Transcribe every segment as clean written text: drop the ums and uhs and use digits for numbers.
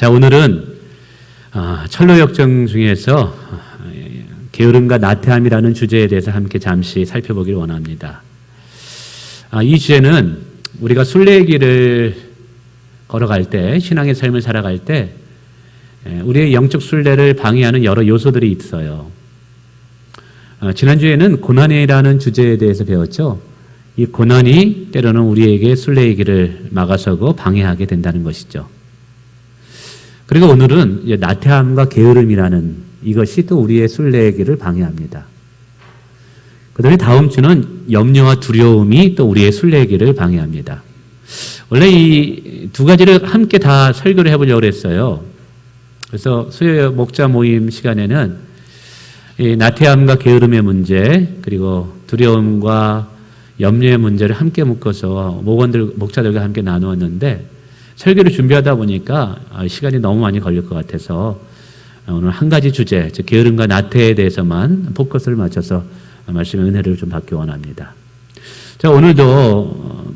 자, 오늘은 철로역정 중에서 게으름과 나태함이라는 주제에 대해서 함께 잠시 살펴보기를 원합니다. 이 주제는 우리가 순례의 길을 걸어갈 때, 신앙의 삶을 살아갈 때 우리의 영적 순례를 방해하는 여러 요소들이 있어요. 지난주에는 고난이라는 주제에 대해서 배웠죠. 이 고난이 때로는 우리에게 순례의 길을 막아서고 방해하게 된다는 것이죠. 그리고 오늘은 나태함과 게으름이라는 이것이 또 우리의 순례의 길을 방해합니다. 그다음에 다음 주는 염려와 두려움이 또 우리의 순례의 길을 방해합니다. 원래 이 두 가지를 함께 다 설교를 해보려고 했어요. 그래서 수요 목자 모임 시간에는 이 나태함과 게으름의 문제, 그리고 두려움과 염려의 문제를 함께 묶어서 목자들과 함께 나누었는데, 설교를 준비하다 보니까 시간이 너무 많이 걸릴 것 같아서 오늘 한 가지 주제, 즉 게으름과 나태에 대해서만 포커스를 맞춰서 말씀의 은혜를 좀 받기 원합니다. 자, 오늘도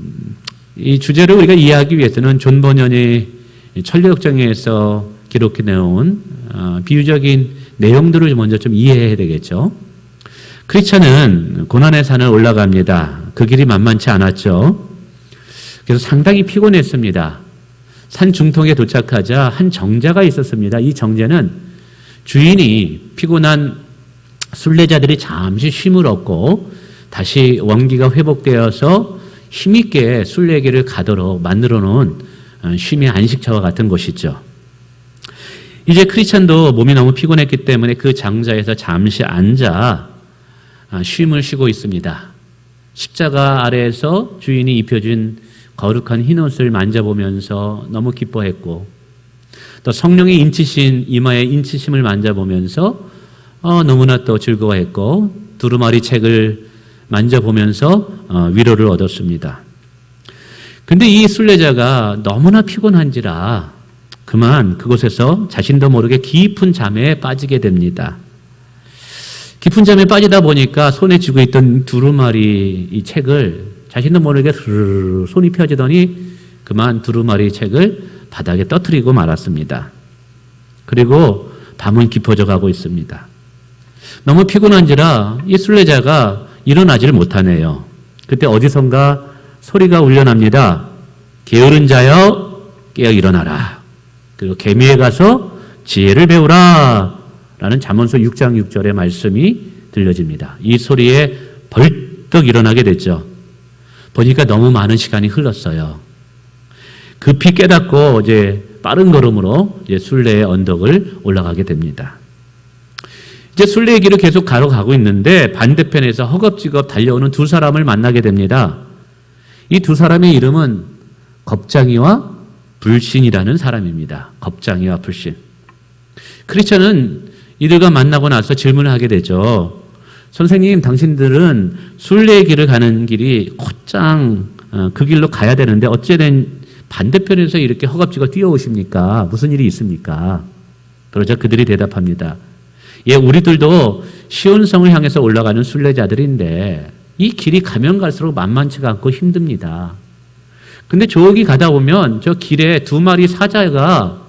이 주제를 우리가 이해하기 위해서는 존 버년이 철로역정에서 기록해 내온 비유적인 내용들을 먼저 좀 이해해야 되겠죠. 크리스찬은 고난의 산을 올라갑니다. 그 길이 만만치 않았죠. 그래서 상당히 피곤했습니다. 산 중턱에 도착하자 한 정자가 있었습니다. 이 정자는 주인이 피곤한 순례자들이 잠시 쉼을 얻고 다시 원기가 회복되어서 힘있게 순례길을 가도록 만들어 놓은 쉼의 안식처와 같은 곳이죠. 이제 크리스찬도 몸이 너무 피곤했기 때문에 그 장자에서 잠시 앉아 쉼을 쉬고 있습니다. 십자가 아래에서 주인이 입혀준 거룩한 흰옷을 만져보면서 너무 기뻐했고, 또 성령의 인치신 이마의 인치심을 만져보면서 너무나 또 즐거워했고, 두루마리 책을 만져보면서 위로를 얻었습니다. 근데 이 순례자가 너무나 피곤한지라 그만 그곳에서 자신도 모르게 깊은 잠에 빠지게 됩니다. 깊은 잠에 빠지다 보니까 손에 쥐고 있던 두루마리 이 책을 자신도 모르게 손이 펴지더니 그만 두루마리 책을 바닥에 떨어뜨리고 말았습니다. 그리고 밤은 깊어져 가고 있습니다. 너무 피곤한지라 이 순례자가 일어나지를 못하네요. 그때 어디선가 소리가 울려납니다. 게으른 자여 깨어 일어나라. 그리고 개미에 가서 지혜를 배우라 라는 잠언서 6장 6절의 말씀이 들려집니다. 이 소리에 벌떡 일어나게 됐죠. 보니까 너무 많은 시간이 흘렀어요. 급히 깨닫고 이제 빠른 걸음으로 이제 순례의 언덕을 올라가게 됩니다. 이제 순례의 길을 계속 가고 있는데 반대편에서 허겁지겁 달려오는 두 사람을 만나게 됩니다. 이 두 사람의 이름은 겁장이와 불신이라는 사람입니다. 겁장이와 불신. 크리스천은 이들과 만나고 나서 질문을 하게 되죠. 선생님, 당신들은 순례의 길을 가는 길이 곧장 그 길로 가야 되는데 어찌된 반대편에서 이렇게 허겁지겁 뛰어오십니까? 무슨 일이 있습니까? 그러자 그들이 대답합니다. 예, 우리들도 시온성을 향해서 올라가는 순례자들인데 이 길이 가면 갈수록 만만치가 않고 힘듭니다. 근데 저기 가다 보면 저 길에 두 마리 사자가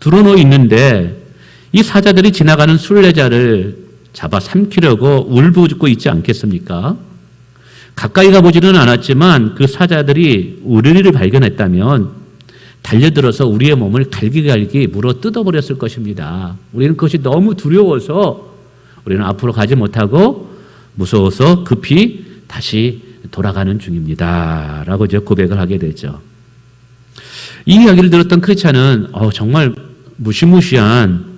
드러누워 있는데 이 사자들이 지나가는 순례자를 잡아 삼키려고 울부짖고 있지 않겠습니까? 가까이 가보지는 않았지만 그 사자들이 우리를 발견했다면 달려들어서 우리의 몸을 갈기갈기 물어 뜯어버렸을 것입니다. 우리는 그것이 너무 두려워서 우리는 앞으로 가지 못하고 무서워서 급히 다시 돌아가는 중입니다. 라고 이제 고백을 하게 되죠. 이 이야기를 들었던 크리스찬은 정말 무시무시한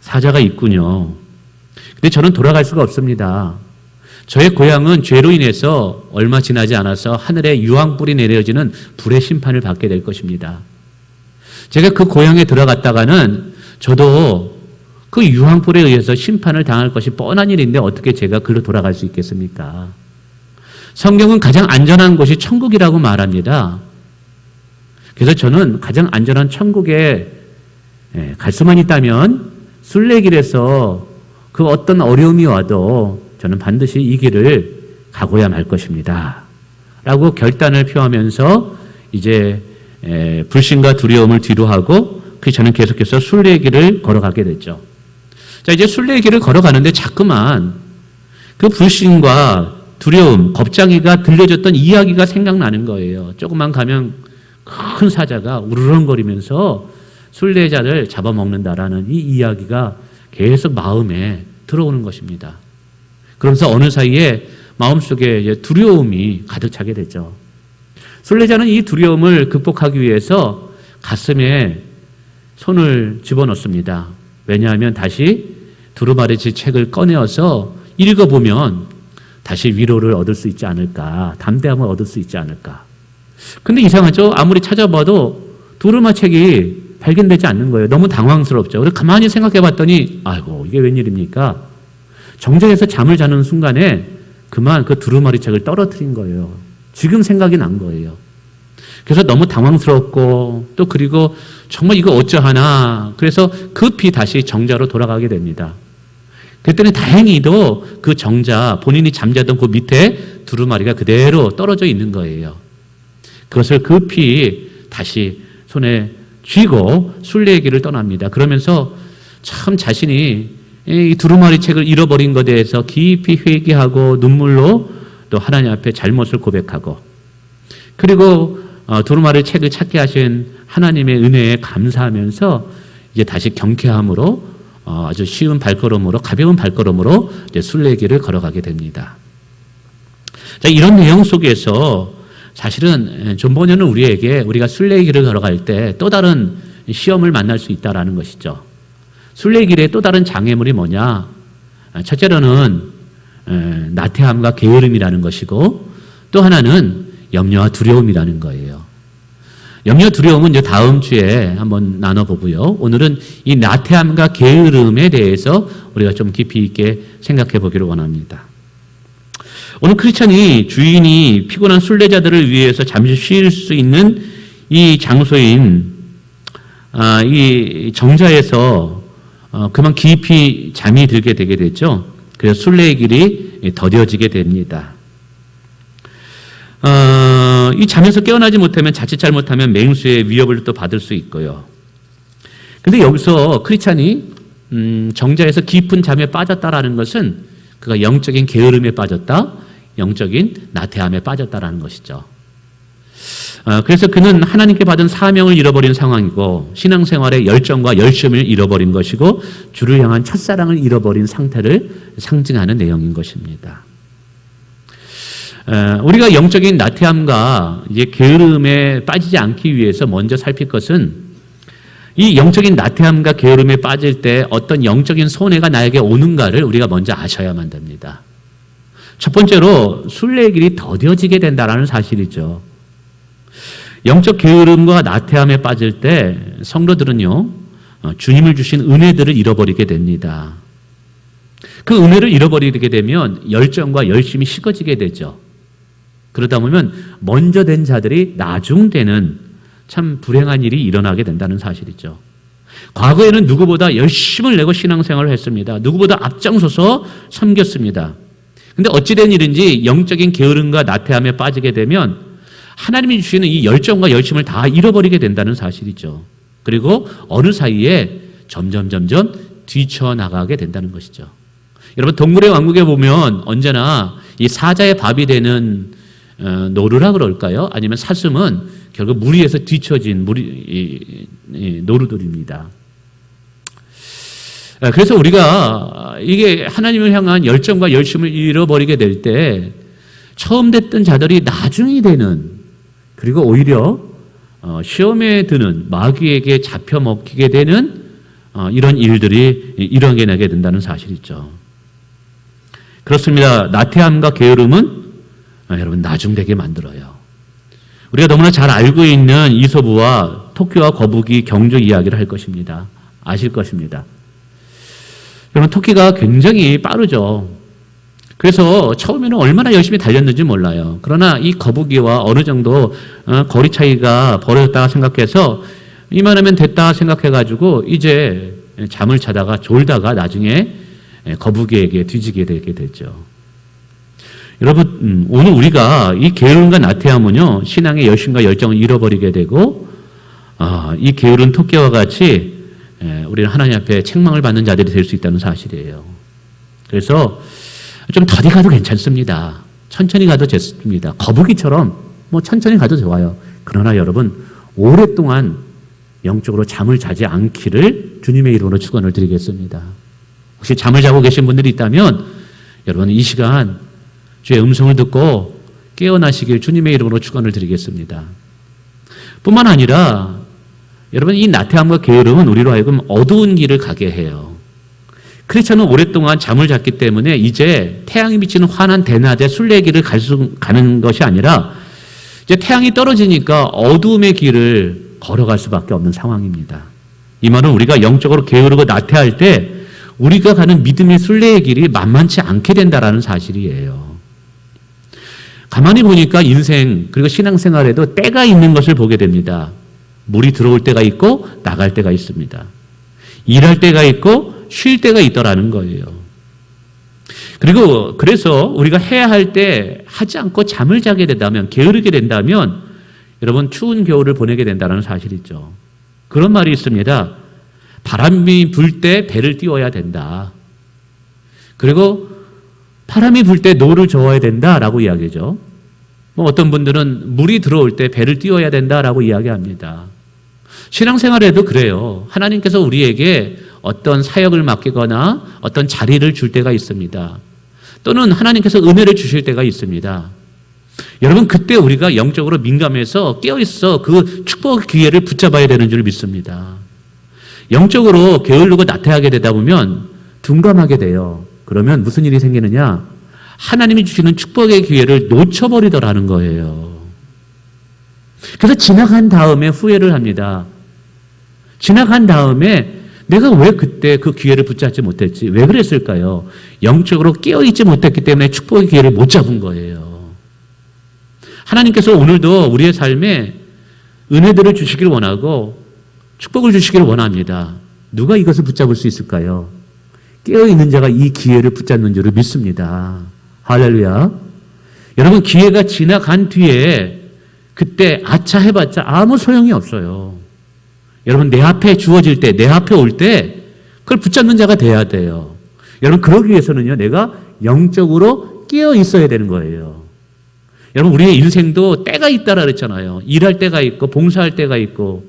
사자가 있군요. 근데 저는 돌아갈 수가 없습니다. 저의 고향은 죄로 인해서 얼마 지나지 않아서 하늘에 유황불이 내려지는 불의 심판을 받게 될 것입니다. 제가 그 고향에 들어갔다가는 저도 그 유황불에 의해서 심판을 당할 것이 뻔한 일인데 어떻게 제가 글로 돌아갈 수 있겠습니까? 성경은 가장 안전한 곳이 천국이라고 말합니다. 그래서 저는 가장 안전한 천국에 갈 수만 있다면 순례길에서 그 어떤 어려움이 와도 저는 반드시 이 길을 가고야 말 것입니다. 라고 결단을 표하면서 이제 불신과 두려움을 뒤로하고 크리스천은 계속해서 순례의 길을 걸어가게 됐죠. 자, 이제 순례의 길을 걸어가는데 자꾸만 그 불신과 두려움, 겁쟁이가 들려줬던 이야기가 생각나는 거예요. 조금만 가면 큰 사자가 우르렁거리면서 순례자를 잡아먹는다라는 이 이야기가 계속 마음에 들어오는 것입니다. 그러면서 어느 사이에 마음속에 이제 두려움이 가득 차게 되죠. 순례자는 이 두려움을 극복하기 위해서 가슴에 손을 집어넣습니다. 왜냐하면 다시 두루마리치 책을 꺼내어서 읽어보면 다시 위로를 얻을 수 있지 않을까, 담대함을 얻을 수 있지 않을까. 근데 이상하죠? 아무리 찾아봐도 두루마 책이 발견되지 않는 거예요. 너무 당황스럽죠. 그래서 가만히 생각해 봤더니 아이고 이게 웬일입니까? 정전에서 잠을 자는 순간에 그만 그 두루마리 책을 떨어뜨린 거예요. 지금 생각이 난 거예요. 그래서 너무 당황스럽고 또 그리고 정말 이거 어쩌하나 그래서 급히 다시 정자로 돌아가게 됩니다. 그때는 다행히도 그 정자 본인이 잠자던 그 밑에 두루마리가 그대로 떨어져 있는 거예요. 그것을 급히 다시 손에 쥐고 순례의 길을 떠납니다. 그러면서 참 자신이 이 두루마리 책을 잃어버린 것에 대해서 깊이 회개하고 눈물로 또 하나님 앞에 잘못을 고백하고 그리고 두루마리 책을 찾게 하신 하나님의 은혜에 감사하면서 이제 다시 경쾌함으로 아주 쉬운 발걸음으로 가벼운 발걸음으로 이제 순례의 길을 걸어가게 됩니다. 자, 이런 내용 속에서 사실은 존 버녀는 우리에게 우리가 순례의 길을 걸어갈 때 또 다른 시험을 만날 수 있다라는 것이죠. 순례의 길에 또 다른 장애물이 뭐냐? 첫째로는 나태함과 게으름이라는 것이고 또 하나는 염려와 두려움이라는 거예요. 염려, 두려움은 이제 다음 주에 한번 나눠보고요. 오늘은 이 나태함과 게으름에 대해서 우리가 좀 깊이 있게 생각해 보기를 원합니다. 오늘 크리스천이 주인이 피곤한 순례자들을 위해서 잠시 쉴 수 있는 이 장소인 이 정자에서 그만 깊이 잠이 들게 되게 되죠. 그래서 순례의 길이 더뎌지게 됩니다. 이 잠에서 깨어나지 못하면 자칫 잘못하면 맹수의 위협을 또 받을 수 있고요. 근데 여기서 크리스찬이 정자에서 깊은 잠에 빠졌다라는 것은 그가 영적인 게으름에 빠졌다, 영적인 나태함에 빠졌다라는 것이죠. 그래서 그는 하나님께 받은 사명을 잃어버린 상황이고 신앙생활의 열정과 열심을 잃어버린 것이고 주를 향한 첫사랑을 잃어버린 상태를 상징하는 내용인 것입니다. 우리가 영적인 나태함과 이제 게으름에 빠지지 않기 위해서 먼저 살필 것은 이 영적인 나태함과 게으름에 빠질 때 어떤 영적인 손해가 나에게 오는가를 우리가 먼저 아셔야만 됩니다. 첫 번째로 순례의 길이 더뎌지게 된다는 사실이죠. 영적 게으름과 나태함에 빠질 때 성도들은요, 주님을 주신 은혜들을 잃어버리게 됩니다. 그 은혜를 잃어버리게 되면 열정과 열심이 식어지게 되죠. 그러다 보면 먼저 된 자들이 나중되는 참 불행한 일이 일어나게 된다는 사실이죠. 과거에는 누구보다 열심을 내고 신앙생활을 했습니다. 누구보다 앞장서서 섬겼습니다. 근데 어찌된 일인지 영적인 게으름과 나태함에 빠지게 되면 하나님이 주시는 이 열정과 열심을 다 잃어버리게 된다는 사실이죠. 그리고 어느 사이에 점점 뒤쳐나가게 된다는 것이죠. 여러분 동물의 왕국에 보면 언제나 이 사자의 밥이 되는 노루라 그럴까요? 아니면 사슴은 결국 무리에서 뒤처진 노루들입니다. 그래서 우리가 이게 하나님을 향한 열정과 열심을 잃어버리게 될 때 처음 됐던 자들이 나중이 되는 그리고 오히려 시험에 드는 마귀에게 잡혀 먹히게 되는 이런 일들이 일어나게 된다는 사실이죠. 그렇습니다. 나태함과 게으름은 여러분 나중되게 만들어요. 우리가 너무나 잘 알고 있는 이솝우와 토끼와 거북이 경주 이야기를 할 것입니다. 아실 것입니다. 여러분 토끼가 굉장히 빠르죠. 그래서 처음에는 얼마나 열심히 달렸는지 몰라요. 그러나 이 거북이와 어느 정도 거리 차이가 벌어졌다가 생각해서 이만하면 됐다 생각해가지고 이제 잠을 자다가 졸다가 나중에 거북이에게 뒤지게 되게 되죠. 여러분 오늘 우리가 이 게으름과 나태함은요 신앙의 열심과 열정을 잃어버리게 되고 이 게으른 토끼와 같이 우리는 하나님 앞에 책망을 받는 자들이 될 수 있다는 사실이에요. 그래서 좀 더디 가도 괜찮습니다. 천천히 가도 좋습니다. 거북이처럼 천천히 가도 좋아요. 그러나 여러분, 오랫동안 영적으로 잠을 자지 않기를 주님의 이름으로 축원을 드리겠습니다. 혹시 잠을 자고 계신 분들이 있다면 여러분, 이 시간 주의 음성을 듣고 깨어나시길 주님의 이름으로 축원을 드리겠습니다. 뿐만 아니라 여러분, 이 나태함과 게으름은 우리로 하여금 어두운 길을 가게 해요. 크리스천은 오랫동안 잠을 잤기 때문에 이제 태양이 비치는 환한 대낮에 순례의 길을 가는 것이 아니라 이제 태양이 떨어지니까 어두움의 길을 걸어갈 수밖에 없는 상황입니다. 이 말은 우리가 영적으로 게으르고 나태할 때 우리가 가는 믿음의 순례의 길이 만만치 않게 된다라는 사실이에요. 가만히 보니까 인생 그리고 신앙생활에도 때가 있는 것을 보게 됩니다. 물이 들어올 때가 있고 나갈 때가 있습니다. 일할 때가 있고 쉴 때가 있더라는 거예요. 그리고 그래서 우리가 해야 할 때 하지 않고 잠을 자게 된다면, 게으르게 된다면 여러분, 추운 겨울을 보내게 된다는 사실이죠. 그런 말이 있습니다. 바람이 불 때 배를 띄워야 된다. 그리고 바람이 불 때 노를 저어야 된다라고 이야기죠. 어떤 분들은 물이 들어올 때 배를 띄워야 된다라고 이야기합니다. 신앙생활에도 그래요. 하나님께서 우리에게 어떤 사역을 맡기거나 어떤 자리를 줄 때가 있습니다. 또는 하나님께서 은혜를 주실 때가 있습니다. 여러분, 그때 우리가 영적으로 민감해서 깨어있어 그 축복 기회를 붙잡아야 되는 줄 믿습니다. 영적으로 게으르고 나태하게 되다 보면 둔감하게 돼요. 그러면 무슨 일이 생기느냐? 하나님이 주시는 축복의 기회를 놓쳐버리더라는 거예요. 그래서 지나간 다음에 후회를 합니다. 지나간 다음에 내가 왜 그때 그 기회를 붙잡지 못했지? 왜 그랬을까요? 영적으로 깨어있지 못했기 때문에 축복의 기회를 못 잡은 거예요. 하나님께서 오늘도 우리의 삶에 은혜들을 주시길 원하고 축복을 주시기를 원합니다. 누가 이것을 붙잡을 수 있을까요? 깨어있는 자가 이 기회를 붙잡는 줄을 믿습니다. 할렐루야. 여러분, 기회가 지나간 뒤에 그때 아차 해봤자 아무 소용이 없어요. 여러분, 내 앞에 주어질 때, 내 앞에 올 때 그걸 붙잡는 자가 돼야 돼요. 여러분, 그러기 위해서는요, 내가 영적으로 깨어 있어야 되는 거예요. 여러분, 우리의 인생도 때가 있다라 그랬잖아요. 일할 때가 있고 봉사할 때가 있고,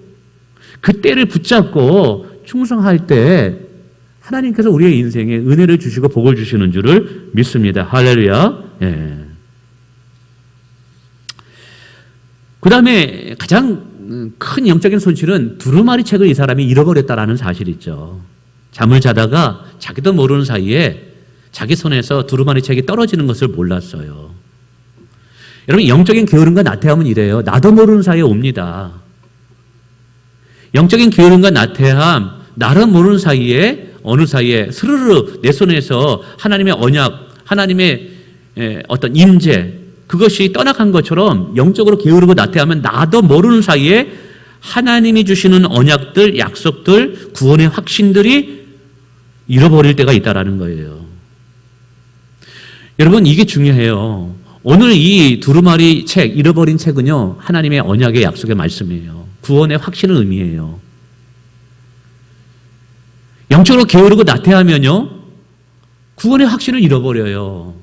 그 때를 붙잡고 충성할 때 하나님께서 우리의 인생에 은혜를 주시고 복을 주시는 줄을 믿습니다. 할렐루야. 예. 그 다음에 가장 큰 영적인 손실은 두루마리 책을 이 사람이 잃어버렸다라는 사실이 있죠. 잠을 자다가 자기도 모르는 사이에 자기 손에서 두루마리 책이 떨어지는 것을 몰랐어요. 여러분, 영적인 게으름과 나태함은 이래요. 나도 모르는 사이에 옵니다. 영적인 게으름과 나태함, 나도 모르는 사이에, 어느 사이에 스르르 내 손에서 하나님의 언약, 하나님의 어떤 임재, 그것이 떠나간 것처럼 영적으로 게으르고 나태하면 나도 모르는 사이에 하나님이 주시는 언약들, 약속들, 구원의 확신들이 잃어버릴 때가 있다라는 거예요. 여러분, 이게 중요해요. 오늘 이 두루마리 책, 잃어버린 책은요, 하나님의 언약의 약속의 말씀이에요. 구원의 확신을 의미해요. 영적으로 게으르고 나태하면요, 구원의 확신을 잃어버려요.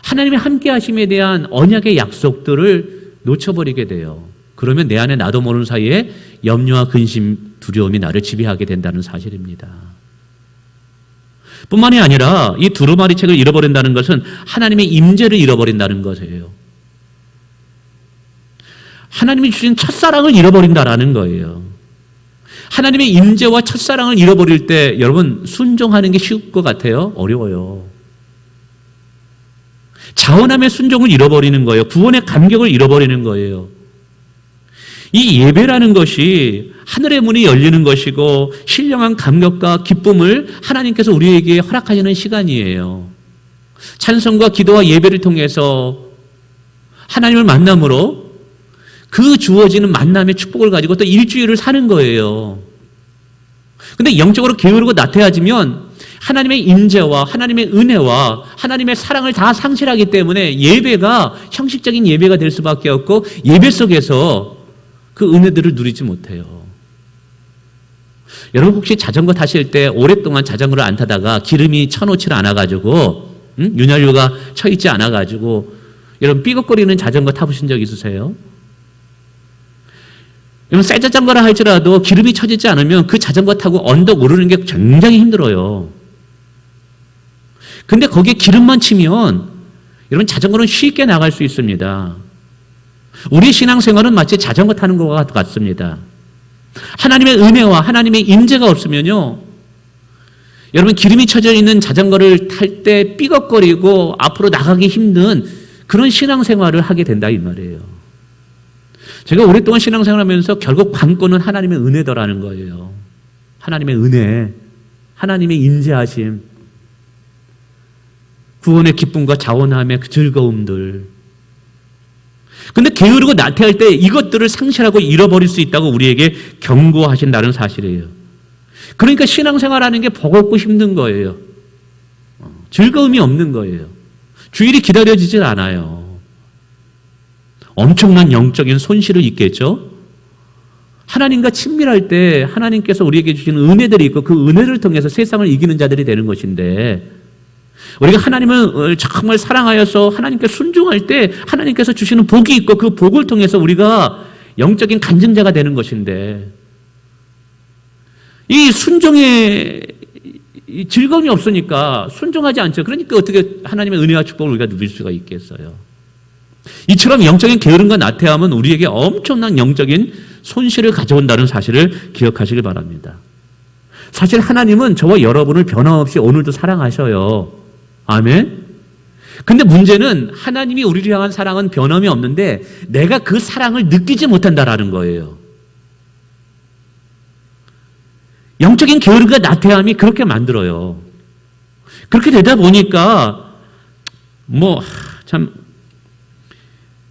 하나님의 함께 하심에 대한 언약의 약속들을 놓쳐버리게 돼요. 그러면 내 안에 나도 모르는 사이에 염려와 근심, 두려움이 나를 지배하게 된다는 사실입니다. 뿐만이 아니라 이 두루마리 책을 잃어버린다는 것은 하나님의 임재를 잃어버린다는 것이에요. 하나님이 주신 첫사랑을 잃어버린다라는 거예요. 하나님의 임재와 첫사랑을 잃어버릴 때 여러분, 순종하는 게 쉬울 것 같아요? 어려워요. 자원함의 순종을 잃어버리는 거예요. 구원의 감격을 잃어버리는 거예요. 이 예배라는 것이 하늘의 문이 열리는 것이고 신령한 감격과 기쁨을 하나님께서 우리에게 허락하시는 시간이에요. 찬송과 기도와 예배를 통해서 하나님을 만남으로 그 주어지는 만남의 축복을 가지고 또 일주일을 사는 거예요. 근데 영적으로 게으르고 나태해지면 하나님의 임재와 하나님의 은혜와 하나님의 사랑을 다 상실하기 때문에 예배가 형식적인 예배가 될 수밖에 없고, 예배 속에서 그 은혜들을 누리지 못해요. 여러분 혹시 자전거 타실 때 오랫동안 자전거를 안 타다가 기름이 쳐놓질 않아가지고 윤활유가 쳐있지 않아가지고 여러분 삐걱거리는 자전거 타보신 적 있으세요? 여러분 새 자전거라 할지라도 기름이 쳐지지 않으면 그 자전거 타고 언덕 오르는 게 굉장히 힘들어요. 근데 거기에 기름만 치면 여러분 자전거는 쉽게 나갈 수 있습니다. 우리 신앙생활은 마치 자전거 타는 것과 같습니다. 하나님의 은혜와 하나님의 임재가 없으면요, 여러분 기름이 쳐져 있는 자전거를 탈 때 삐걱거리고 앞으로 나가기 힘든 그런 신앙생활을 하게 된다 이 말이에요. 제가 오랫동안 신앙생활하면서 결국 관건은 하나님의 은혜더라는 거예요. 하나님의 은혜, 하나님의 임재하심, 구원의 기쁨과 자원함의 그 즐거움들. 근데 게으르고 나태할 때 이것들을 상실하고 잃어버릴 수 있다고 우리에게 경고하신다는 사실이에요. 그러니까 신앙생활하는 게 버겁고 힘든 거예요. 즐거움이 없는 거예요. 주일이 기다려지질 않아요. 엄청난 영적인 손실을 입겠죠. 하나님과 친밀할 때 하나님께서 우리에게 주시는 은혜들이 있고 그 은혜를 통해서 세상을 이기는 자들이 되는 것인데, 우리가 하나님을 정말 사랑하여서 하나님께 순종할 때 하나님께서 주시는 복이 있고 그 복을 통해서 우리가 영적인 간증자가 되는 것인데, 이 순종에 즐거움이 없으니까 순종하지 않죠. 그러니까 어떻게 하나님의 은혜와 축복을 우리가 누릴 수가 있겠어요. 이처럼 영적인 게으름과 나태함은 우리에게 엄청난 영적인 손실을 가져온다는 사실을 기억하시길 바랍니다. 사실 하나님은 저와 여러분을 변함없이 오늘도 사랑하셔요. 아멘. 근데 문제는 하나님이 우리를 향한 사랑은 변함이 없는데 내가 그 사랑을 느끼지 못한다라는 거예요. 영적인 게으름과 나태함이 그렇게 만들어요. 그렇게 되다 보니까 참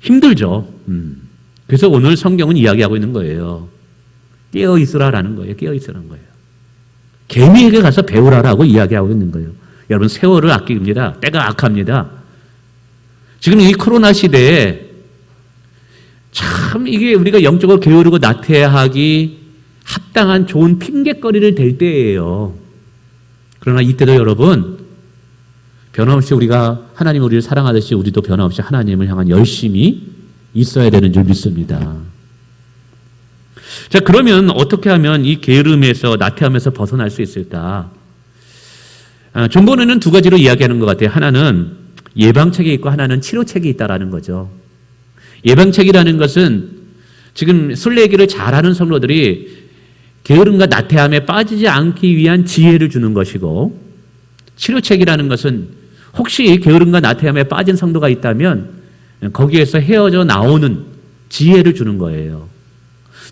힘들죠. 그래서 오늘 성경은 이야기하고 있는 거예요. 깨어 있으라라는 거예요. 깨어 있으라는 거예요. 개미에게 가서 배우라라고 이야기하고 있는 거예요. 여러분 세월을 아낍니다. 때가 악합니다. 지금 이 코로나 시대에 참 이게 우리가 영적으로 게으르고 나태하기 합당한 좋은 핑계거리를 댈 때예요. 그러나 이때도 여러분 변함없이 우리가 하나님 우리를 사랑하듯이 우리도 변함없이 하나님을 향한 열심이 있어야 되는 줄 믿습니다. 자, 그러면 어떻게 하면 이 게으름에서 나태함에서 벗어날 수 있을까? 존버는 두 가지로 이야기하는 것 같아요. 하나는 예방책이 있고 하나는 치료책이 있다라는 거죠. 예방책이라는 것은 지금 순례기를 잘하는 성도들이 게으름과 나태함에 빠지지 않기 위한 지혜를 주는 것이고, 치료책이라는 것은 혹시 게으름과 나태함에 빠진 성도가 있다면 거기에서 헤어져 나오는 지혜를 주는 거예요.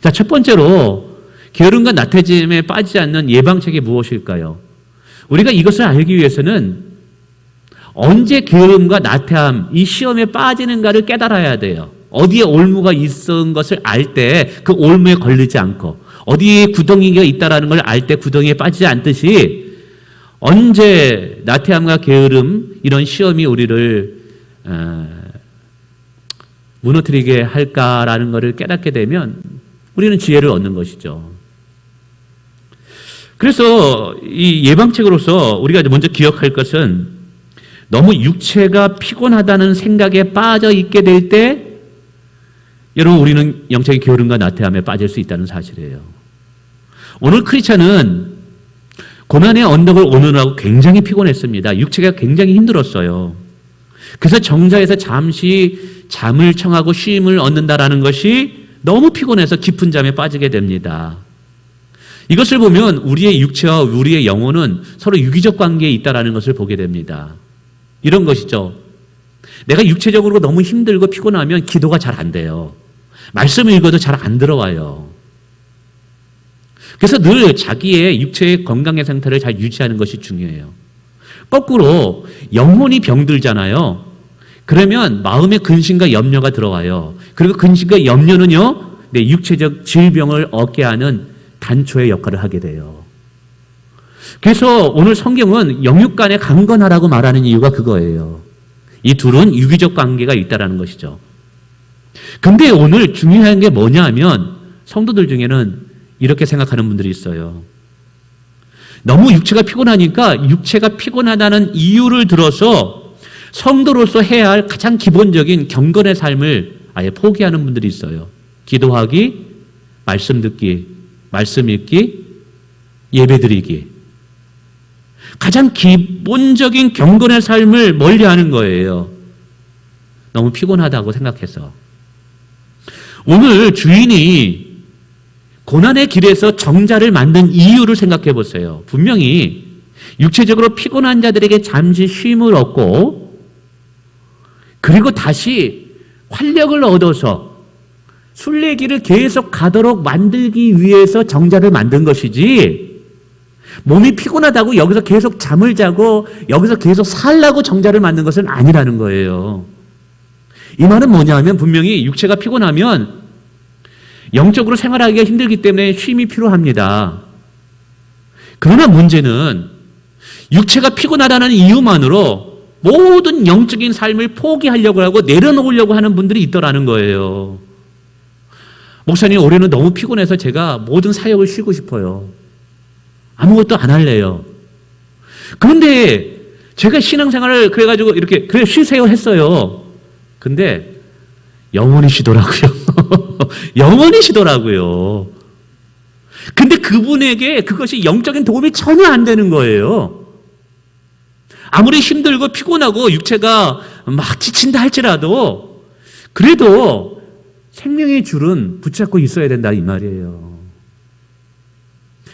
자, 첫 번째로 게으름과 나태함에 빠지지 않는 예방책이 무엇일까요? 우리가 이것을 알기 위해서는 언제 게으름과 나태함, 이 시험에 빠지는가를 깨달아야 돼요. 어디에 올무가 있은 것을 알 때 그 올무에 걸리지 않고, 어디에 구덩이가 있다는 걸 알 때 구덩이에 빠지지 않듯이 언제 나태함과 게으름, 이런 시험이 우리를 무너뜨리게 할까라는 것을 깨닫게 되면 우리는 지혜를 얻는 것이죠. 그래서 이 예방책으로서 우리가 먼저 기억할 것은, 너무 육체가 피곤하다는 생각에 빠져 있게 될 때 여러분 우리는 영적인 게으름과 나태함에 빠질 수 있다는 사실이에요. 오늘 크리스찬은 고난의 언덕을 오느라고 굉장히 피곤했습니다. 육체가 굉장히 힘들었어요. 그래서 정자에서 잠시 잠을 청하고 쉼을 얻는다라는 것이 너무 피곤해서 깊은 잠에 빠지게 됩니다. 이것을 보면 우리의 육체와 우리의 영혼은 서로 유기적 관계에 있다는 것을 보게 됩니다. 이런 것이죠. 내가 육체적으로 너무 힘들고 피곤하면 기도가 잘 안 돼요. 말씀을 읽어도 잘 안 들어와요. 그래서 늘 자기의 육체의 건강의 상태를 잘 유지하는 것이 중요해요. 거꾸로 영혼이 병들잖아요. 그러면 마음의 근심과 염려가 들어와요. 그리고 근심과 염려는요, 내 육체적 질병을 얻게 하는 단초의 역할을 하게 돼요. 그래서 오늘 성경은 영육 간에 강건하라고 말하는 이유가 그거예요. 이 둘은 유기적 관계가 있다는 것이죠. 근데 오늘 중요한 게 뭐냐 하면 성도들 중에는 이렇게 생각하는 분들이 있어요. 너무 육체가 피곤하니까 육체가 피곤하다는 이유를 들어서 성도로서 해야 할 가장 기본적인 경건의 삶을 아예 포기하는 분들이 있어요. 기도하기, 말씀 듣기, 말씀 읽기, 예배 드리기. 가장 기본적인 경건의 삶을 멀리하는 거예요. 너무 피곤하다고 생각해서. 오늘 주인이 고난의 길에서 정자를 만든 이유를 생각해 보세요. 분명히 육체적으로 피곤한 자들에게 잠시 쉼을 얻고 그리고 다시 활력을 얻어서 순례길을 계속 가도록 만들기 위해서 정자를 만든 것이지, 몸이 피곤하다고 여기서 계속 잠을 자고 여기서 계속 살라고 정자를 만든 것은 아니라는 거예요. 이 말은 뭐냐면 분명히 육체가 피곤하면 영적으로 생활하기가 힘들기 때문에 쉼이 필요합니다. 그러나 문제는 육체가 피곤하다는 이유만으로 모든 영적인 삶을 포기하려고 하고 내려놓으려고 하는 분들이 있더라는 거예요. 목사님, 올해는 너무 피곤해서 제가 모든 사역을 쉬고 싶어요. 아무것도 안 할래요. 그런데 제가 신앙생활을 그래가지고 이렇게 그래 쉬세요 했어요. 근데 영원히 쉬더라고요. 영원히 쉬더라고요. 근데 그분에게 그것이 영적인 도움이 전혀 안 되는 거예요. 아무리 힘들고 피곤하고 육체가 막 지친다 할지라도 그래도 생명의 줄은 붙잡고 있어야 된다 이 말이에요.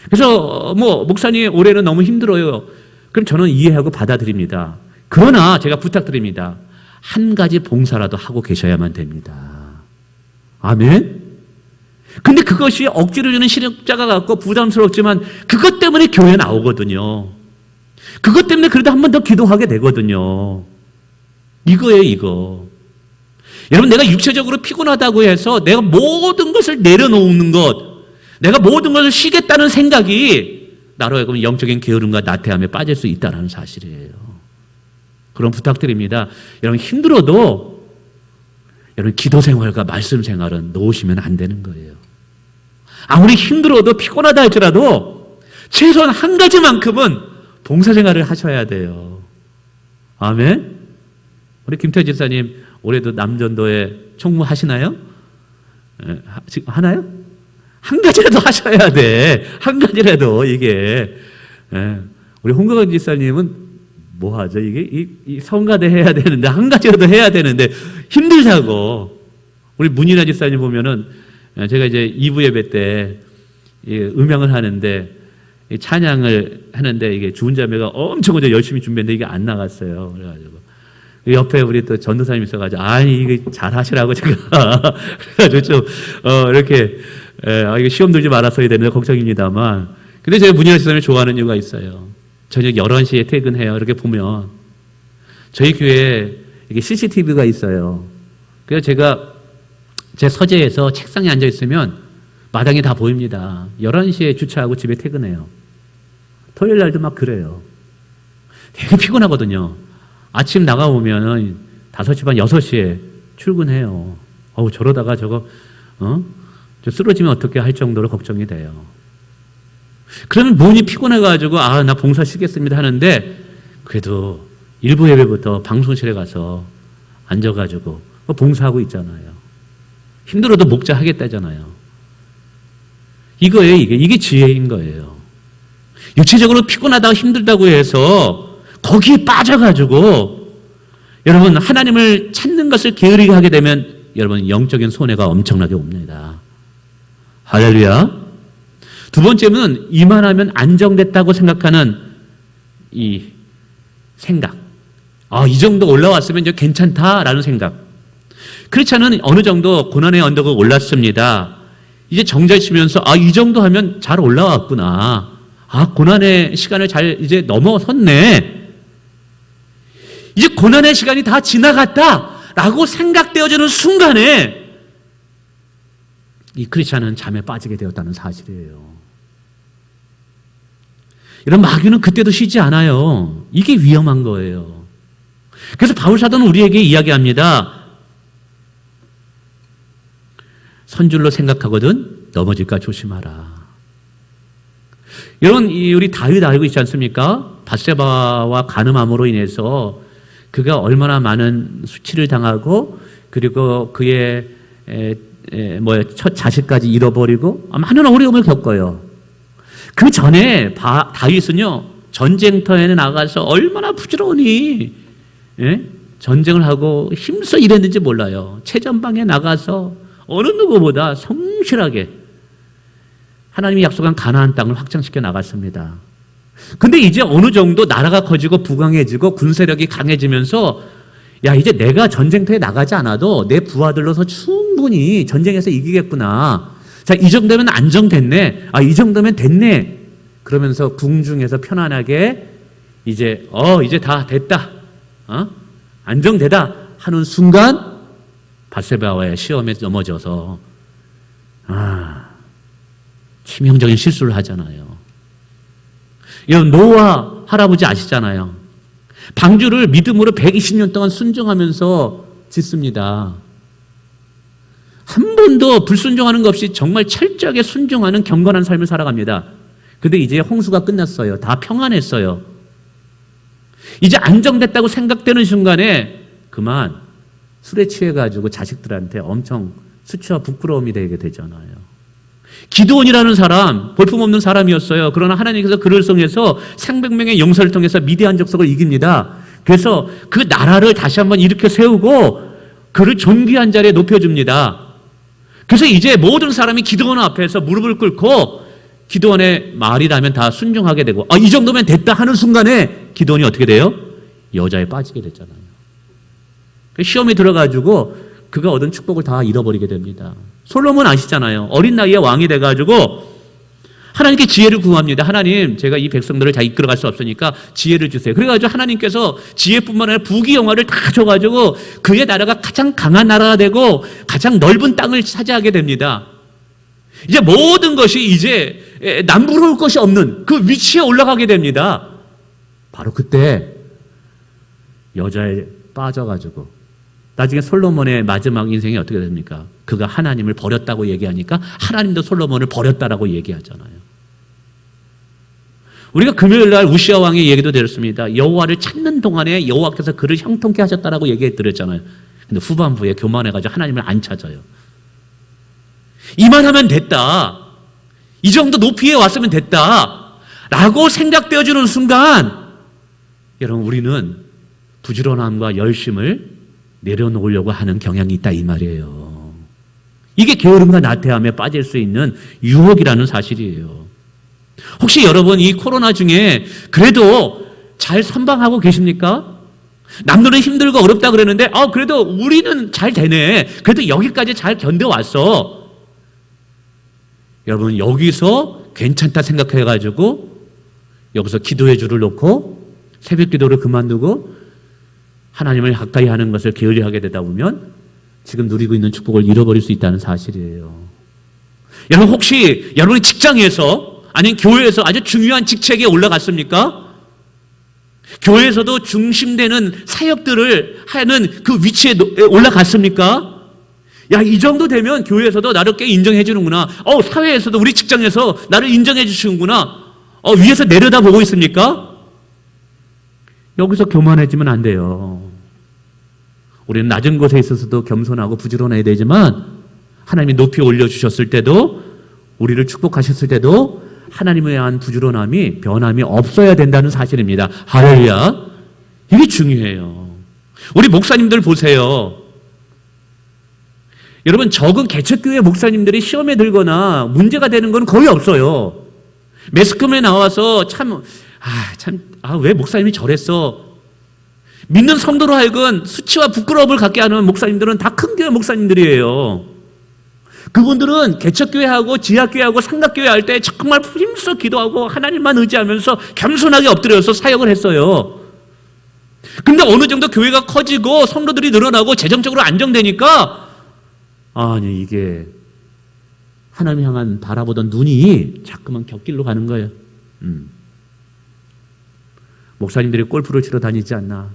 그래서 목사님 올해는 너무 힘들어요. 그럼 저는 이해하고 받아들입니다. 그러나 제가 부탁드립니다. 한 가지 봉사라도 하고 계셔야만 됩니다. 아멘? 근데 그것이 억지로 주는 실력자가 같고 부담스럽지만 그것 때문에 교회 나오거든요. 그것 때문에 그래도 한 번 더 기도하게 되거든요. 이거예요, 이거. 여러분, 내가 육체적으로 피곤하다고 해서 내가 모든 것을 내려놓는 것, 내가 모든 것을 쉬겠다는 생각이 나로 하여금 영적인 게으름과 나태함에 빠질 수 있다는 사실이에요. 그럼 부탁드립니다. 여러분, 힘들어도 여러분 기도 생활과 말씀 생활은 놓으시면 안 되는 거예요. 아무리 힘들어도 피곤하다 할지라도 최소한 한 가지만큼은 봉사 생활을 하셔야 돼요. 아멘? 우리 김태희 집사님 올해도 남전도에 총무하시나요? 지금 하나요? 한 가지라도 하셔야 돼. 한 가지라도 이게. 우리 홍경원 집사님은 뭐 하죠? 이게 이 성가대 해야 되는데 한 가지라도 해야 되는데 힘들다고. 우리 문인아 집사님 보면은 제가 이제 2부 예배 때 음향을 하는데 찬양을 하는데 이게 주은 자매가 엄청 열심히 준비했는데 이게 안 나갔어요. 그래가지고 옆에 우리 또 전도사님 있어가지고 아니 이게 잘 하시라고 제가 그래가지고 좀 이렇게 이게 시험 들지 말았어야 되는데 걱정입니다만. 근데 제가 문인아 집사님을 좋아하는 이유가 있어요. 저녁 11시에 퇴근해요. 이렇게 보면 저희 교회에 이게 CCTV가 있어요. 그래서 제가 제 서재에서 책상에 앉아 있으면 마당이 다 보입니다. 11시에 주차하고 집에 퇴근해요. 토요일 날도 막 그래요. 되게 피곤하거든요. 아침 나가보면 5시 반, 6시에 출근해요. 저러다가 저 쓰러지면 어떻게 할 정도로 걱정이 돼요. 그러면 몸이 피곤해가지고 나 봉사 쉬겠습니다 하는데 그래도 일부 예배부터 방송실에 가서 앉아가지고 봉사하고 있잖아요. 힘들어도 목자 하겠다잖아요. 이거예요, 이게 지혜인 거예요. 육체적으로 피곤하다고 힘들다고 해서 거기에 빠져가지고 여러분 하나님을 찾는 것을 게으르게 하게 되면 여러분 영적인 손해가 엄청나게 옵니다. 할렐루야. 두 번째는 이만하면 안정됐다고 생각하는 이 생각. 이 정도 올라왔으면 이제 괜찮다라는 생각. 그렇지 않은 어느 정도 고난의 언덕을 올랐습니다. 이제 정자 치면서 이 정도 하면 잘 올라왔구나. 고난의 시간을 잘 이제 넘어섰네. 이제 고난의 시간이 다 지나갔다라고 생각되어지는 순간에 이 크리스찬은 잠에 빠지게 되었다는 사실이에요. 이런 마귀는 그때도 쉬지 않아요. 이게 위험한 거예요. 그래서 바울 사도는 우리에게 이야기합니다. 선줄로 생각하거든 넘어질까 조심하라. 이런 우리 다윗 알고 있지 않습니까? 밧세바와 간음함으로 인해서 그가 얼마나 많은 수치를 당하고 그리고 그의 첫 자식까지 잃어버리고 많은 어려움을 겪어요. 그 전에 다윗은요 전쟁터에 나가서 얼마나 부지런히 전쟁을 하고 힘써 일했는지 몰라요. 최전방에 나가서 어느 누구보다 성실하게 하나님이 약속한 가나안 땅을 확장시켜 나갔습니다. 근데 이제 어느 정도 나라가 커지고 부강해지고 군세력이 강해지면서 야 이제 내가 전쟁터에 나가지 않아도 내 부하들로서 충분히 전쟁에서 이기겠구나. 자, 이 정도면 안정됐네. 이 정도면 됐네. 그러면서 궁중에서 편안하게 이제 다 됐다. 안정되다 하는 순간 밧세바와의 시험에 넘어져서 치명적인 실수를 하잖아요. 여러분 노아 할아버지 아시잖아요. 방주를 믿음으로 120년 동안 순종하면서 짓습니다. 한 번도 불순종하는 것 없이 정말 철저하게 순종하는 경건한 삶을 살아갑니다. 근데 이제 홍수가 끝났어요. 다 평안했어요. 이제 안정됐다고 생각되는 순간에 그만 술에 취해가지고 자식들한테 엄청 수치와 부끄러움이 되게 되잖아요. 기드온이라는 사람, 볼품없는 사람이었어요. 그러나 하나님께서 그를 통해서 300명의 용사를 통해서 미디안 족속을 이깁니다. 그래서 그 나라를 다시 한번 일으켜 세우고 그를 존귀한 자리에 높여줍니다. 그래서 이제 모든 사람이 기드온 앞에서 무릎을 꿇고 기드온의 말이라면 다 순종하게 되고 이 정도면 됐다 하는 순간에 기드온이 어떻게 돼요? 여자에 빠지게 됐잖아요. 시험에 들어가지고 그가 얻은 축복을 다 잃어버리게 됩니다. 솔로몬 아시잖아요. 어린 나이에 왕이 돼가지고 하나님께 지혜를 구합니다. 하나님, 제가 이 백성들을 다 이끌어갈 수 없으니까 지혜를 주세요. 그래가지고 하나님께서 지혜뿐만 아니라 부귀영화를 다 줘가지고 그의 나라가 가장 강한 나라가 되고 가장 넓은 땅을 차지하게 됩니다. 이제 모든 것이 이제 남부러울 것이 없는 그 위치에 올라가게 됩니다. 바로 그때 여자에 빠져가지고 나중에 솔로몬의 마지막 인생이 어떻게 됩니까? 그가 하나님을 버렸다고 얘기하니까 하나님도 솔로몬을 버렸다라고 얘기하잖아요. 우리가 금요일 날 우시아 왕의 얘기도 들었습니다. 여호와를 찾는 동안에 여호와께서 그를 형통케 하셨다라고 얘기 드렸잖아요. 근데 후반부에 교만해가지고 하나님을 안 찾아요. 이만하면 됐다. 이 정도 높이에 왔으면 됐다. 라고 생각되어지는 순간 여러분 우리는 부지런함과 열심을 내려놓으려고 하는 경향이 있다 이 말이에요. 이게 게으름과 나태함에 빠질 수 있는 유혹이라는 사실이에요. 혹시 여러분 이 코로나 중에 그래도 잘 선방하고 계십니까? 남들은 힘들고 어렵다 그랬는데 그래도 우리는 잘 되네. 그래도 여기까지 잘 견뎌왔어. 여러분 여기서 괜찮다 생각해가지고 여기서 기도의 줄을 놓고 새벽 기도를 그만두고 하나님을 가까이 하는 것을 게을리하게 되다 보면 지금 누리고 있는 축복을 잃어버릴 수 있다는 사실이에요. 여러분 혹시 여러분이 직장에서 아니면 교회에서 아주 중요한 직책에 올라갔습니까? 교회에서도 중심되는 사역들을 하는 그 위치에 올라갔습니까? 야, 이 정도 되면 교회에서도 나를 꽤 인정해 주는구나. 사회에서도 우리 직장에서 나를 인정해 주시는구나. 위에서 내려다보고 있습니까? 여기서 교만해지면 안 돼요. 우리는 낮은 곳에 있어서도 겸손하고 부지런해야 되지만 하나님이 높이 올려주셨을 때도 우리를 축복하셨을 때도 하나님에 대한 부지런함이 변함이 없어야 된다는 사실입니다. 할렐루야. 이게 중요해요. 우리 목사님들 보세요. 여러분 적은 개척교회 목사님들이 시험에 들거나 문제가 되는 건 거의 없어요. 매스컴에 나와서 왜 목사님이 저랬어. 믿는 성도로 하여금 수치와 부끄러움을 갖게 하는 목사님들은 다 큰 교회 목사님들이에요. 그분들은 개척교회하고 지하교회하고 삼각교회 할 때 정말 힘써 기도하고 하나님만 의지하면서 겸손하게 엎드려서 사역을 했어요. 근데 어느 정도 교회가 커지고 성도들이 늘어나고 재정적으로 안정되니까 이게 하나님 향한 바라보던 눈이 자꾸만 곁길로 가는 거예요. 목사님들이 골프를 치러 다니지 않나.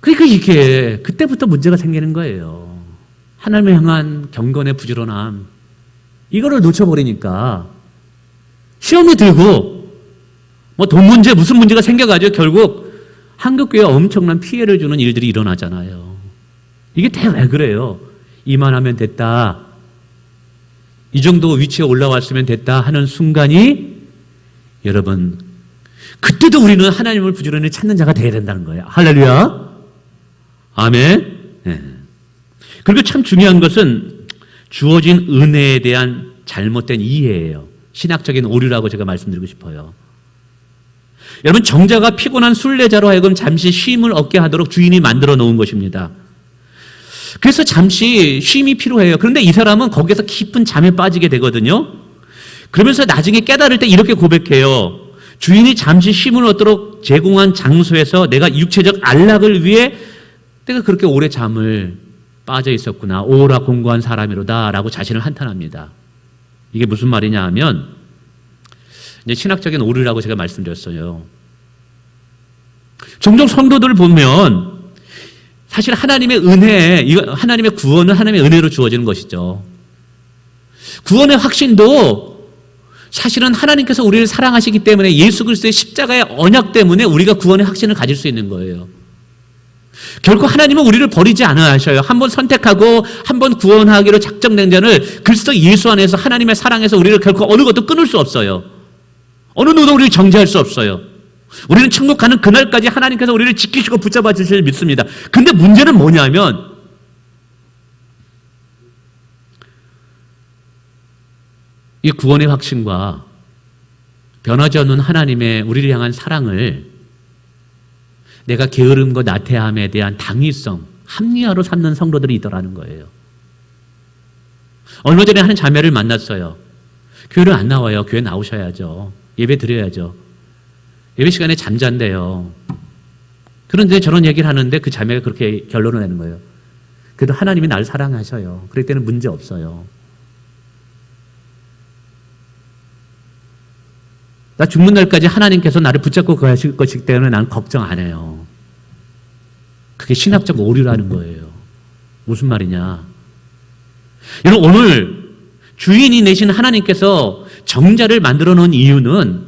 그러니까 근데 이게 그때부터 문제가 생기는 거예요. 하나님을 향한 경건의 부지런함, 이거를 놓쳐버리니까 시험이 들고 뭐 돈 문제 무슨 문제가 생겨가지고 결국 한국교회에 엄청난 피해를 주는 일들이 일어나잖아요. 이게 다 왜 그래요? 이만하면 됐다, 이 정도 위치에 올라왔으면 됐다 하는 순간이, 여러분, 그때도 우리는 하나님을 부지런히 찾는 자가 되어야 된다는 거예요. 할렐루야. 아멘. 네. 그리고 참 중요한 것은 주어진 은혜에 대한 잘못된 이해예요. 신학적인 오류라고 제가 말씀드리고 싶어요. 여러분, 정자가 피곤한 순례자로 하여금 잠시 쉼을 얻게 하도록 주인이 만들어 놓은 것입니다. 그래서 잠시 쉼이 필요해요. 그런데 이 사람은 거기서 깊은 잠에 빠지게 되거든요. 그러면서 나중에 깨달을 때 이렇게 고백해요. 주인이 잠시 쉼을 얻도록 제공한 장소에서 내가 육체적 안락을 위해 내가 그렇게 오래 잠을 빠져 있었구나. 오라 공고한 사람이로다 라고 자신을 한탄합니다. 이게 무슨 말이냐 하면, 이제 신학적인 오류라고 제가 말씀드렸어요. 종종 성도들을 보면 사실 하나님의 은혜, 하나님의 구원은 하나님의 은혜로 주어지는 것이죠. 구원의 확신도 사실은 하나님께서 우리를 사랑하시기 때문에 예수 그리스도의 십자가의 언약 때문에 우리가 구원의 확신을 가질 수 있는 거예요. 결코 하나님은 우리를 버리지 않아 하셔요. 한번 선택하고 한번 구원하기로 작정된 자는 그리스도 예수 안에서 하나님의 사랑에서 우리를 결코 어느 것도 끊을 수 없어요. 어느 누구도 우리를 정죄할 수 없어요. 우리는 천국 가는 그날까지 하나님께서 우리를 지키시고 붙잡아 주실 믿습니다. 근데 문제는 뭐냐면, 이 구원의 확신과 변하지 않는 하나님의 우리를 향한 사랑을 내가 게으름과 나태함에 대한 당위성, 합리화로 삼는 성도들이 있더라는 거예요. 얼마 전에 한 자매를 만났어요. 교회를 안 나와요. 교회 나오셔야죠. 예배 드려야죠. 예배 시간에 잠잔대요. 그런데 저런 얘기를 하는데 그 자매가 그렇게 결론을 내는 거예요. 그래도 하나님이 나를 사랑하셔요. 그럴 때는 문제 없어요. 나 죽는 날까지 하나님께서 나를 붙잡고 가실 것이기 때문에 나는 걱정 안 해요. 그게 신학적 오류라는 거예요. 무슨 말이냐? 여러분, 오늘 주인이 내신 하나님께서 정자를 만들어 놓은 이유는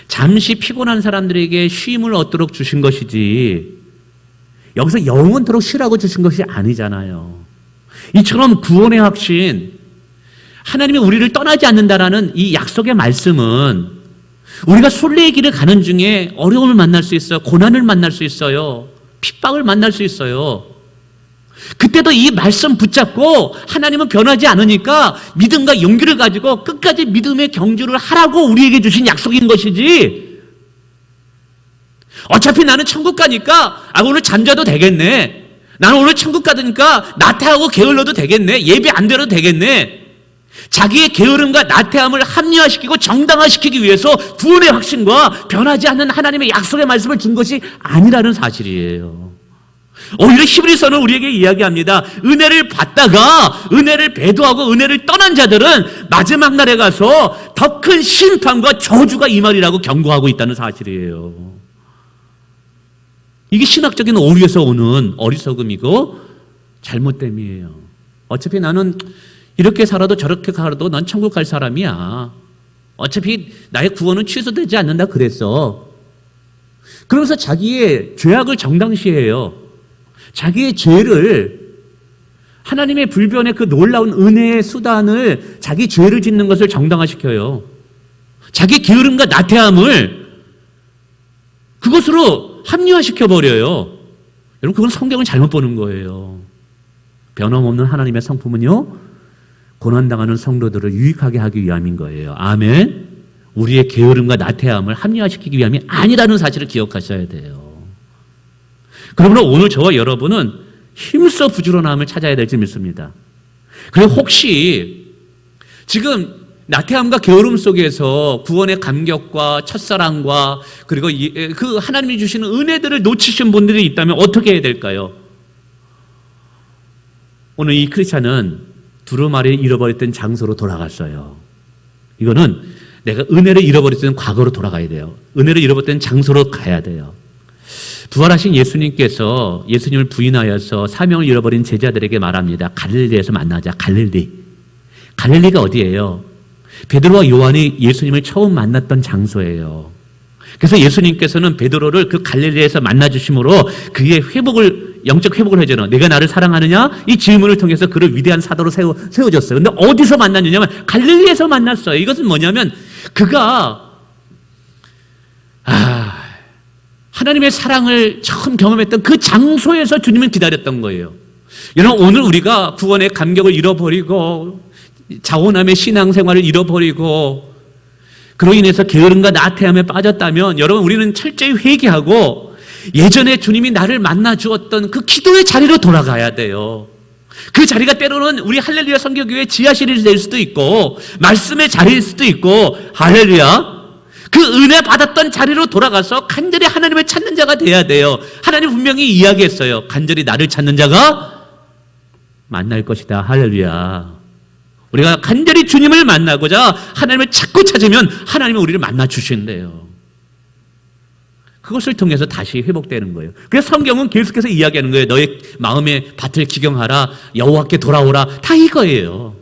잠시 피곤한 사람들에게 쉼을 얻도록 주신 것이지, 여기서 영원토록 쉬라고 주신 것이 아니잖아요. 이처럼 구원의 확신, 하나님이 우리를 떠나지 않는다라는 이 약속의 말씀은 우리가 순례의 길을 가는 중에 어려움을 만날 수 있어요. 고난을 만날 수 있어요. 핍박을 만날 수 있어요. 그때도 이 말씀 붙잡고 하나님은 변하지 않으니까 믿음과 용기를 가지고 끝까지 믿음의 경주를 하라고 우리에게 주신 약속인 것이지, 어차피 나는 천국 가니까 오늘 잠자도 되겠네, 나는 오늘 천국 가니까 나태하고 게을러도 되겠네, 예배 안 드려도 되겠네, 자기의 게으름과 나태함을 합리화시키고 정당화시키기 위해서 구원의 확신과 변하지 않는 하나님의 약속의 말씀을 준 것이 아니라는 사실이에요. 오히려 히브리서는 우리에게 이야기합니다. 은혜를 받다가 은혜를 배도하고 은혜를 떠난 자들은 마지막 날에 가서 더 큰 심판과 저주가 임하리라고 경고하고 있다는 사실이에요. 이게 신학적인 오류에서 오는 어리석음이고 잘못됨이에요. 어차피 나는 이렇게 살아도 저렇게 살아도 난 천국 갈 사람이야. 어차피 나의 구원은 취소되지 않는다 그랬어. 그러면서 자기의 죄악을 정당시해요. 자기의 죄를, 하나님의 불변의 그 놀라운 은혜의 수단을, 자기 죄를 짓는 것을 정당화시켜요. 자기 게으름과 나태함을 그것으로 합리화시켜버려요. 여러분, 그건 성경을 잘못 보는 거예요. 변함없는 하나님의 성품은요, 고난당하는 성도들을 유익하게 하기 위함인 거예요. 아멘. 우리의 게으름과 나태함을 합리화시키기 위함이 아니라는 사실을 기억하셔야 돼요. 그러므로 오늘 저와 여러분은 힘써 부지런함을 찾아야 될지 믿습니다. 그리고 혹시 지금 나태함과 게으름 속에서 구원의 감격과 첫사랑과 그리고 그 하나님이 주시는 은혜들을 놓치신 분들이 있다면 어떻게 해야 될까요? 오늘 이 크리스찬은 두루마리를 잃어버렸던 장소로 돌아갔어요. 이거는 내가 은혜를 잃어버렸던 과거로 돌아가야 돼요. 은혜를 잃어버렸던 장소로 가야 돼요. 부활하신 예수님께서 예수님을 부인하여서 사명을 잃어버린 제자들에게 말합니다. 갈릴리에서 만나자. 갈릴리가 어디예요? 베드로와 요한이 예수님을 처음 만났던 장소예요. 그래서 예수님께서는 베드로를 그 갈릴리에서 만나주심으로 그의 영적 회복을 해줘요. 내가 나를 사랑하느냐? 이 질문을 통해서 그를 위대한 사도로 세워줬어요. 근데 어디서 만났느냐면 갈릴리에서 만났어요. 이것은 뭐냐면 그가 하나님의 사랑을 처음 경험했던 그 장소에서 주님을 기다렸던 거예요. 여러분, 오늘 우리가 구원의 감격을 잃어버리고 자원함의 신앙생활을 잃어버리고 그로 인해서 게으름과 나태함에 빠졌다면 여러분, 우리는 철저히 회개하고 예전에 주님이 나를 만나 주었던 그 기도의 자리로 돌아가야 돼요. 그 자리가 때로는 우리 할렐루야 선교교회 지하실이 될 수도 있고 말씀의 자리일 수도 있고, 할렐루야, 그 은혜 받았던 자리로 돌아가서 간절히 하나님을 찾는 자가 돼야 돼요. 하나님 분명히 이야기했어요. 간절히 나를 찾는 자가 만날 것이다. 할렐루야. 우리가 간절히 주님을 만나고자 하나님을 찾고 찾으면 하나님은 우리를 만나 주신대요. 그것을 통해서 다시 회복되는 거예요. 그래서 성경은 계속해서 이야기하는 거예요. 너의 마음의 밭을 기경하라, 여호와께 돌아오라, 다 이거예요.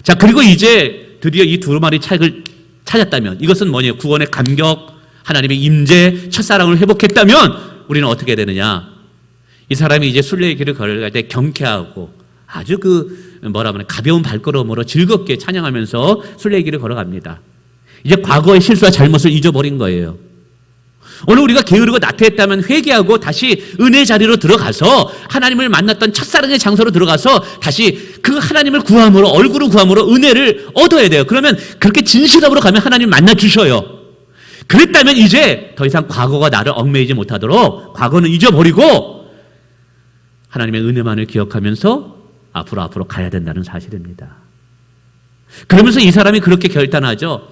자, 그리고 이제 드디어 이 두루마리 책을 찾았다면, 이것은 뭐냐면 구원의 감격, 하나님의 임재, 첫사랑을 회복했다면 우리는 어떻게 되느냐? 이 사람이 이제 순례의 길을 걸어갈 때 경쾌하고 아주 가벼운 발걸음으로 즐겁게 찬양하면서 순례의 길을 걸어갑니다. 이제 과거의 실수와 잘못을 잊어버린 거예요. 오늘 우리가 게으르고 나태했다면 회개하고 다시 은혜 자리로 들어가서 하나님을 만났던 첫사랑의 장소로 들어가서 다시 그 하나님을 구함으로, 얼굴을 구함으로 은혜를 얻어야 돼요. 그러면 그렇게 진실함으로 가면 하나님 만나 주셔요. 그랬다면 이제 더 이상 과거가 나를 얽매이지 못하도록 과거는 잊어버리고 하나님의 은혜만을 기억하면서 앞으로 가야 된다는 사실입니다. 그러면서 이 사람이 그렇게 결단하죠.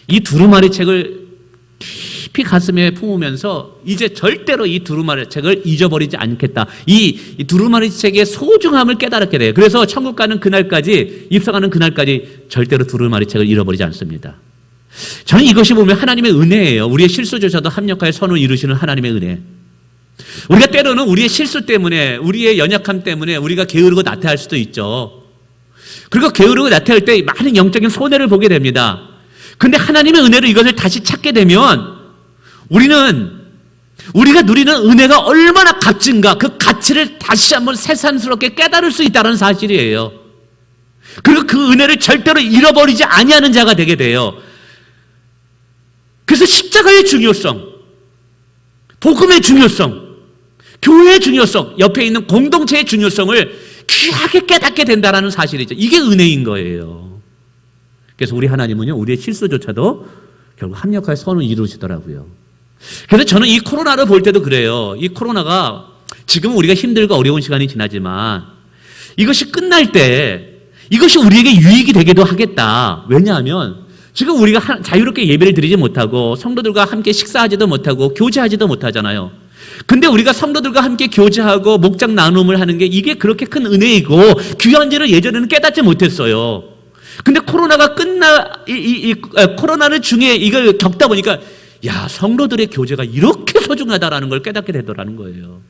이 두루마리 책을 깊이 가슴에 품으면서 이제 절대로 이 두루마리 책을 잊어버리지 않겠다. 이 두루마리 책의 소중함을 깨달았게 돼요. 그래서 천국 가는 그날까지, 입성하는 그날까지 절대로 두루마리 책을 잃어버리지 않습니다. 저는 이것이 보면 하나님의 은혜예요. 우리의 실수조차도 합력하여 선을 이루시는 하나님의 은혜. 우리가 때로는 우리의 실수 때문에, 우리의 연약함 때문에 우리가 게으르고 나태할 수도 있죠. 그리고 게으르고 나태할 때 많은 영적인 손해를 보게 됩니다. 근데 하나님의 은혜로 이것을 다시 찾게 되면 우리가 누리는 은혜가 얼마나 값진가, 그 가치를 다시 한번 새삼스럽게 깨달을 수 있다는 사실이에요. 그리고 그 은혜를 절대로 잃어버리지 아니하는 자가 되게 돼요. 그래서 십자가의 중요성, 복음의 중요성, 교회의 중요성, 옆에 있는 공동체의 중요성을 귀하게 깨닫게 된다는 사실이죠. 이게 은혜인 거예요. 그래서 우리 하나님은요, 우리의 실수조차도 결국 합력하여 선을 이루시더라고요. 그래서 저는 이 코로나를 볼 때도 그래요. 이 코로나가 지금 우리가 힘들고 어려운 시간이 지나지만 이것이 끝날 때 이것이 우리에게 유익이 되기도 하겠다. 왜냐하면 지금 우리가 자유롭게 예배를 드리지 못하고 성도들과 함께 식사하지도 못하고 교제하지도 못하잖아요. 근데 우리가 성도들과 함께 교제하고 목장 나눔을 하는 게 이게 그렇게 큰 은혜이고 귀한지를 예전에는 깨닫지 못했어요. 근데 코로나가 코로나를 중에 이걸 겪다 보니까 성도들의 교제가 이렇게 소중하다라는 걸 깨닫게 되더라는 거예요.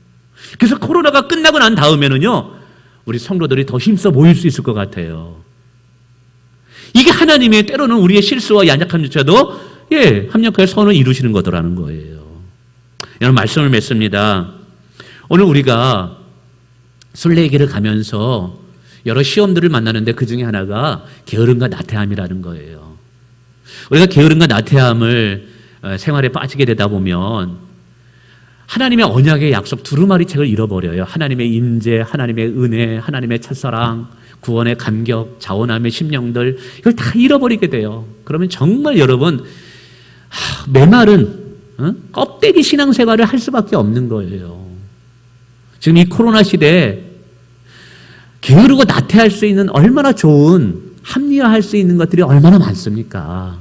그래서 코로나가 끝나고 난 다음에는요, 우리 성도들이 더 힘써 모일 수 있을 것 같아요. 이게 하나님의 때로는 우리의 실수와 연약함조차도 합력하여 선을 이루시는 거더라는 거예요. 여러분, 말씀을 맺습니다. 오늘 우리가 순례의 길을 가면서 여러 시험들을 만나는데 그 중에 하나가 게으름과 나태함이라는 거예요. 우리가 게으름과 나태함을 생활에 빠지게 되다 보면 하나님의 언약의 약속 두루마리 책을 잃어버려요. 하나님의 임재, 하나님의 은혜, 하나님의 첫사랑, 구원의 감격, 자원함의 심령들, 이걸 다 잃어버리게 돼요. 그러면 정말 여러분 메마른 껍데기 신앙생활을 할 수밖에 없는 거예요. 지금 이 코로나 시대에 게으르고 나태할 수 있는 얼마나 좋은, 합리화할 수 있는 것들이 얼마나 많습니까?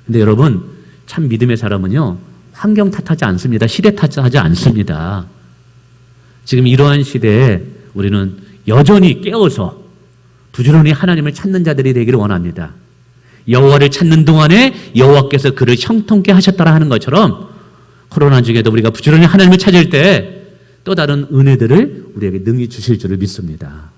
근데 여러분, 참 믿음의 사람은요, 환경 탓하지 않습니다. 시대 탓하지 않습니다. 지금 이러한 시대에 우리는 여전히 깨어서 부지런히 하나님을 찾는 자들이 되기를 원합니다. 여호와를 찾는 동안에 여호와께서 그를 형통케 하셨더라 하는 것처럼 코로나 중에도 우리가 부지런히 하나님을 찾을 때 또 다른 은혜들을 우리에게 능히 주실 줄을 믿습니다.